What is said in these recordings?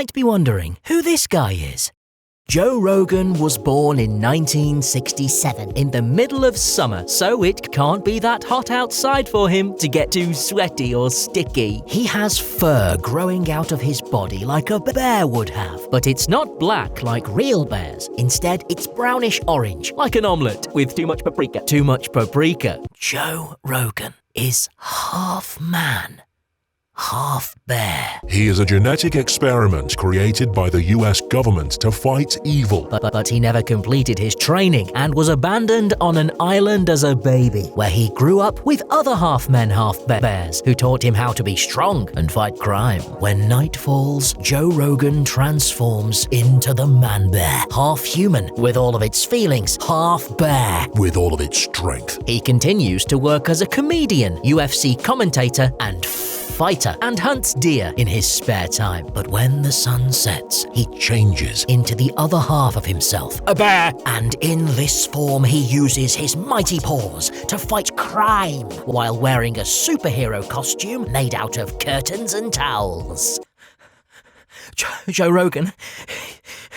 might be wondering who this guy is. Joe Rogan was born in 1967 in the middle of summer, so it can't be that hot outside for him to get too sweaty or sticky. He has fur growing out of his body like a bear would have, but it's not black like real bears. Instead, it's brownish orange, like an omelette with too much paprika. Too much paprika. Joe Rogan is half man, half bear. He is a genetic experiment created by the US government to fight evil. But he never completed his training and was abandoned on an island as a baby, where he grew up with other half-men, half-bears who taught him how to be strong and fight crime. When night falls, Joe Rogan transforms into the man-bear, half-human with all of its feelings, half-bear with all of its strength. He continues to work as a comedian, UFC commentator, and fighter, and hunts deer in his spare time. But when the sun sets, he changes into the other half of himself, a bear. And in this form, he uses his mighty paws to fight crime while wearing a superhero costume made out of curtains and towels. Joe Rogan,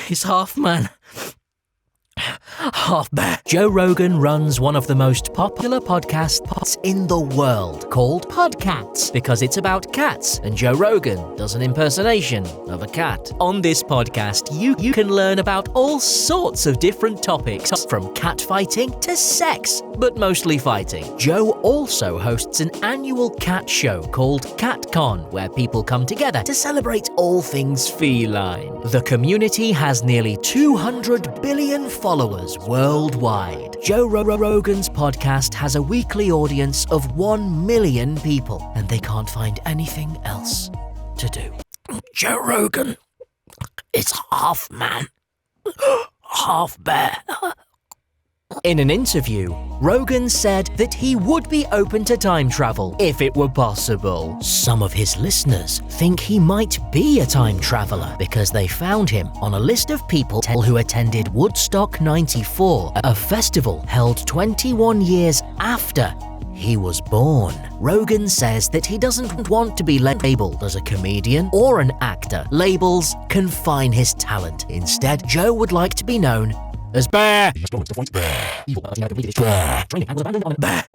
he's half man, half bear. Joe Rogan runs one of the most popular podcasts in the world called Podcats because it's about cats, and Joe Rogan does an impersonation of a cat. On this podcast, you can learn about all sorts of different topics, from cat fighting to sex, but mostly fighting. Joe also hosts an annual cat show called CatCon, where people come together to celebrate all things feline. The community has nearly 200 billion followers worldwide. Joe Rogan's podcast has a weekly audience of 1 million people, and they can't find anything else to do. Joe Rogan is half man, half bear. In an interview, Rogan said that he would be open to time travel if it were possible. Some of his listeners think he might be a time traveler because they found him on a list of people who attended Woodstock 94, a festival held 21 years after he was born. Rogan says that he doesn't want to be labeled as a comedian or an actor. Labels confine his talent. Instead, Joe would like to be known as Bear. He's going to fight bear. Evil. Bear. Training and was abandoned on Bear.